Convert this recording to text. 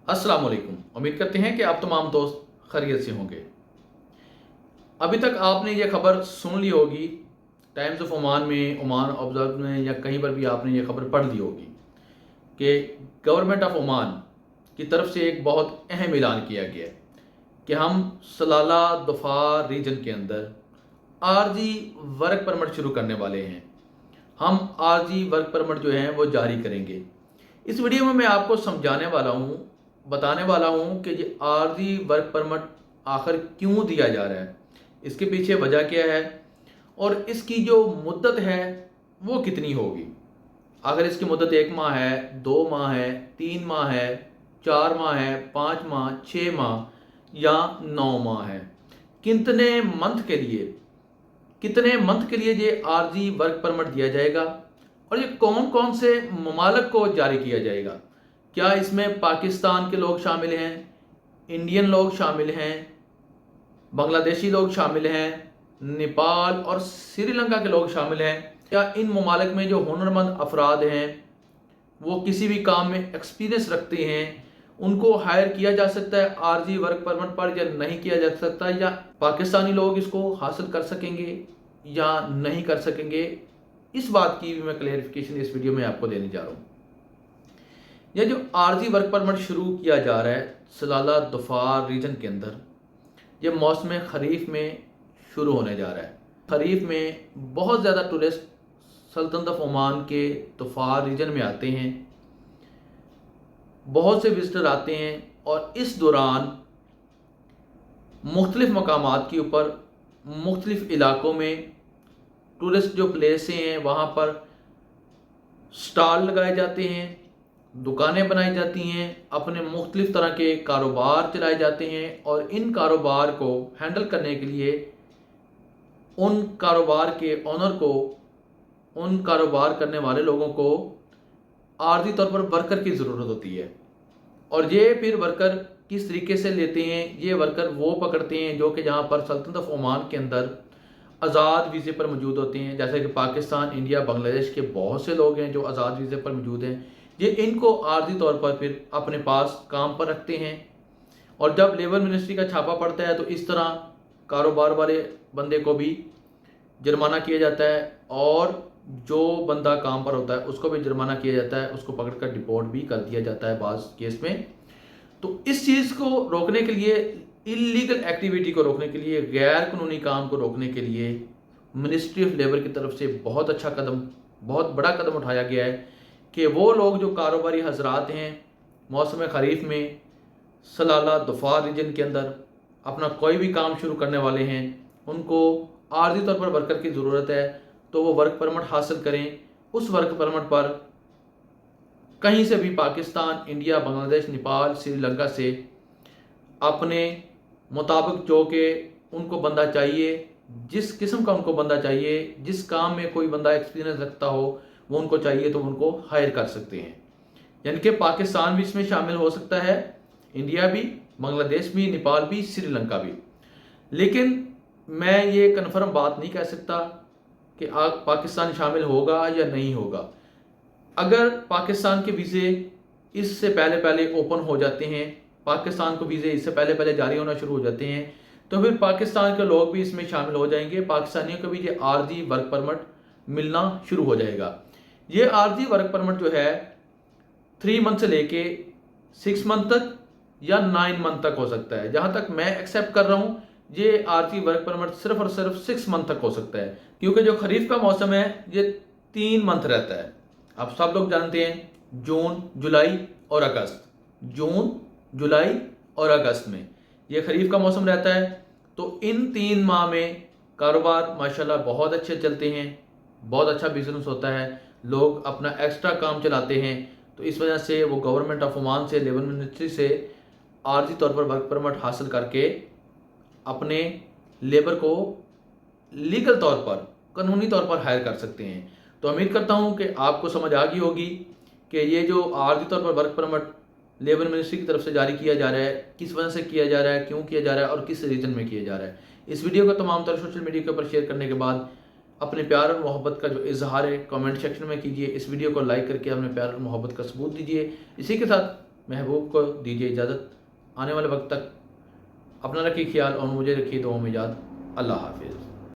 अस्सलाम वालेकुम। उम्मीद करते हैं कि आप तमाम दोस्त खैरियत से होंगे। अभी तक आपने ये खबर सुन ली होगी, टाइम्स ऑफ ओमान में, ओमान ऑब्जर्व में, या कहीं पर भी आपने ये खबर पढ़ ली होगी कि गवर्नमेंट ऑफ ओमान की तरफ से एक बहुत अहम ऐलान किया गया है कि हम सलाला दफार रीजन के अंदर आरजी वर्क परमिट शुरू करने वाले हैं। हम आरजी वर्क परमिट जो हैं वो जारी करेंगे। इस वीडियो में मैं आपको समझाने वाला हूँ, बताने वाला हूँ कि ये आरजी वर्क परमिट आखिर क्यों दिया जा रहा है, इसके पीछे वजह क्या है और इसकी जो मुद्दत है वो कितनी होगी। अगर इसकी मुद्दत 1 माह है, 2 माह है, 3 माह है, 4 माह है, 5 माह, 6 माह या 9 माह है, कितने मंथ के लिए ये आरजी वर्क परमिट दिया जाएगा और ये कौन कौन से ममालिक को जारी किया जाएगा। क्या इसमें पाकिस्तान के लोग शामिल हैं, इंडियन लोग शामिल हैं, बांग्लादेशी लोग शामिल हैं, नेपाल और श्रीलंका के लोग शामिल हैं, या इन ममालिक में जो हुनरमंद अफराद हैं वो किसी भी काम में एक्सपीरियंस रखते हैं, उनको हायर किया जा सकता है आरजी वर्क परमिट पर या नहीं किया जा सकता, या पाकिस्तानी लोग इसको हासिल कर सकेंगे या नहीं कर सकेंगे। इस बात की भी मैं क्लेरिफिकेशन इस वीडियो में आपको देने जा रहा हूँ। यह जो आरजी वर्क परमिट शुरू किया जा रहा है सलाला दफार रीजन के अंदर, ये मौसम खरीफ में शुरू होने जा रहा है। खरीफ में बहुत ज़्यादा टूरिस्ट सल्तनत ऑफ ओमान के दफार रीजन में आते हैं, बहुत से विजिटर आते हैं और इस दौरान मुख्तलिफ मकामात के ऊपर, मुख्तलिफ इलाकों में टूरिस्ट जो प्लेसें हैं वहाँ पर स्टॉल लगाए जाते हैं, दुकानें बनाई जाती हैं, अपने मुख्तलिफ तरह के कारोबार चलाए जाते हैं और इन कारोबार को हैंडल करने के लिए उन कारोबार के ऑनर को, उन कारोबार करने वाले लोगों को आर्जी तौर पर वर्कर की ज़रूरत होती है। और ये फिर वर्कर किस तरीके से लेते हैं, ये वर्कर वो पकड़ते हैं जो कि जहाँ पर सल्तनत ऑफ ओमान के अंदर आज़ाद वीज़े पर मौजूद होते हैं। जैसे कि पाकिस्तान, इंडिया, बांग्लादेश के बहुत से लोग हैं जो आज़ाद वीज़े पर मौजूद हैं। ये इनको आर्जी तौर पर फिर अपने पास काम पर रखते हैं और जब लेबर मिनिस्ट्री का छापा पड़ता है तो इस तरह कारोबार वाले बंदे को भी जुर्माना किया जाता है और जो बंदा काम पर होता है उसको भी जुर्माना किया जाता है, उसको पकड़कर डिपोर्ट भी कर दिया जाता है बाज़ केस में। तो इस चीज़ को रोकने के लिए, इलीगल एक्टिविटी को रोकने के लिए, गैर कानूनी काम को रोकने के लिए मिनिस्ट्री ऑफ लेबर की तरफ से बहुत अच्छा कदम, बहुत बड़ा कदम उठाया गया है कि वो लोग जो कारोबारी हजरात हैं मौसम खरीफ में सलाला दफार रीजन के अंदर अपना कोई भी काम शुरू करने वाले हैं, उनको आर्जी तौर पर वर्कर की ज़रूरत है तो वो वर्क परमिट हासिल करें। उस वर्क परमिट पर कहीं से भी पाकिस्तान, इंडिया, बांग्लादेश, नेपाल, श्रीलंका से अपने मुताबिक जो कि उनको बंदा चाहिए, जिस किस्म का उनको बंदा चाहिए, जिस काम में कोई बंदा एक्सपीरियंस रखता हो वो उनको चाहिए तो उनको हायर कर सकते हैं। यानी कि पाकिस्तान भी इसमें शामिल हो सकता है, इंडिया भी, बांग्लादेश भी, नेपाल भी, श्रीलंका भी। लेकिन मैं ये कन्फर्म बात नहीं कह सकता कि पाकिस्तान शामिल होगा या नहीं होगा। अगर पाकिस्तान के वीज़े इससे पहले ओपन हो जाते हैं, पाकिस्तान को वीज़े इससे पहले जारी होना शुरू हो जाते हैं, तो फिर पाकिस्तान के लोग भी इसमें शामिल हो जाएंगे। पाकिस्तानियों को भी ये आरजी वर्क परमिट मिलना शुरू हो जाएगा। ये आरजी वर्क परमिट जो है 3 मंथ से लेके 6 मंथ तक या 9 मंथ तक हो सकता है। जहाँ तक मैं एक्सेप्ट कर रहा हूँ ये आरजी वर्क परमिट सिर्फ और सिर्फ 6 मंथ तक हो सकता है, क्योंकि जो खरीफ का मौसम है ये 3 मंथ रहता है। आप सब लोग जानते हैं जून, जुलाई और अगस्त, जून, जुलाई और अगस्त में ये खरीफ का मौसम रहता है। तो इन 3 माह में कारोबार माशाल्लाह बहुत अच्छे चलते हैं, बहुत अच्छा बिजनेस होता है, लोग अपना एक्स्ट्रा काम चलाते हैं। तो इस वजह से वो गवर्नमेंट ऑफ ओमान से, लेबर मिनिस्ट्री से आर्जी तौर पर वर्क परमिट हासिल करके अपने लेबर को लीगल तौर पर, कानूनी तौर पर हायर कर सकते हैं। तो उम्मीद करता हूँ कि आपको समझ आ गई होगी कि ये जो आर्जी तौर पर वर्क परमिट लेबर मिनिस्ट्री की तरफ से जारी किया जा रहा है, किस वजह से किया जा रहा है, क्यों किया जा रहा है और किस रीजन में किया जा रहा है। इस वीडियो को तमाम तरह सोशल मीडिया के ऊपर शेयर करने के बाद अपने प्यार और मोहब्बत का जो इजहार है कमेंट सेक्शन में कीजिए। इस वीडियो को लाइक करके अपने प्यार और मोहब्बत का सबूत दीजिए। इसी के साथ محبوب کو دیجیے اجازت، آنے والے وقت تک اپنا رکھیے خیال اور مجھے رکھیے دعاؤں میں یاد۔ اللہ حافظ۔